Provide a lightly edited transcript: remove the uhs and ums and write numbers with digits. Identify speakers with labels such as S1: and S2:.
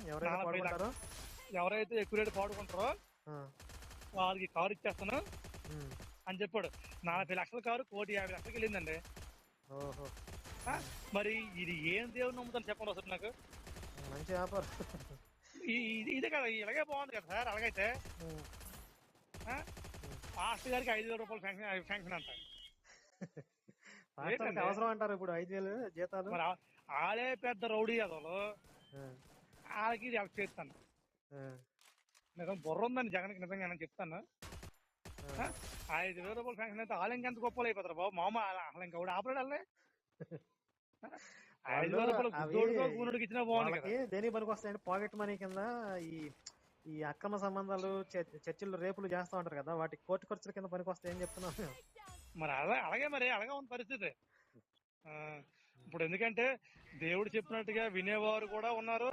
S1: ఎవరైతే
S2: 40
S1: పాడుకుంటారో
S2: ఎవరైతే ఎక్కువ రేటు పాడుకుంటారో
S1: ఆ,
S2: వాళ్ళకి కారు ఇచ్చేస్తాను
S1: ఉమ్,
S2: అని చెప్పాడు. 40 లక్షల కారు 1,50,00,000కి వెళ్ళిందండి.
S1: ఓహో,
S2: ఆ, మరి ఇది ఏం దేవుని నమ్ముతాను చెప్పండి అసలు నాకు.
S1: మంచి వ్యాపారం.
S2: ఇదే కదా, ఇలాగే బాగుంది కదా సార్. అలాగైతే
S1: ఉమ్,
S2: ఆ,
S1: ఉమ్.
S2: మాస్టర్ గారికి 5,000 రూపాయలు శాంక్షన్ అంట.
S1: మాస్టర్కి
S2: ఏంటండి
S1: అవసరం అంటారు ఇప్పుడు 5,000 జీతాలు.
S2: మరి ఆడే పెద్ద రౌడీ అదోలు,
S1: ఆ,
S2: వాళ్ళకి ఇది చేస్తాను.
S1: ఆ,
S2: నిజం బుర్ర ఉందండి జగన్కి, నిజంగా నేను చెప్తాను.
S1: ఆ.
S2: 5,000 రూపాయలు శాంక్షన్ అయితే వాళ్ళు ఇంకెంత గొప్పలు అయిపోతారు బాబు. మామ అసలు ఇంకా ఆపరేట్ వాళ్ళే.
S1: వాళ్ళు
S2: 5,000 రూపాయలు
S1: అవి
S2: గుద్దోడుకో గూనుడికి ఇచ్చినా బాగుంది కదా.
S1: వాళ్ళకి దేనికి పనికి వస్తాయంటే పాకెట్ మనీ కింద ఈ ఈ అక్రమ సంబంధాలు చర్చిలు రేపులు చేస్తా ఉంటారు కదా, వాటి కోర్టు ఖర్చుల కింద పనికి వస్తాయని చెప్తున్నాను.
S2: మరి అలాగే ఉంది పరిస్థితి. ఆ, ఇప్పుడు ఎందుకంటే దేవుడు చెప్పినట్టుగా వినేవారు కూడా ఉన్నారు,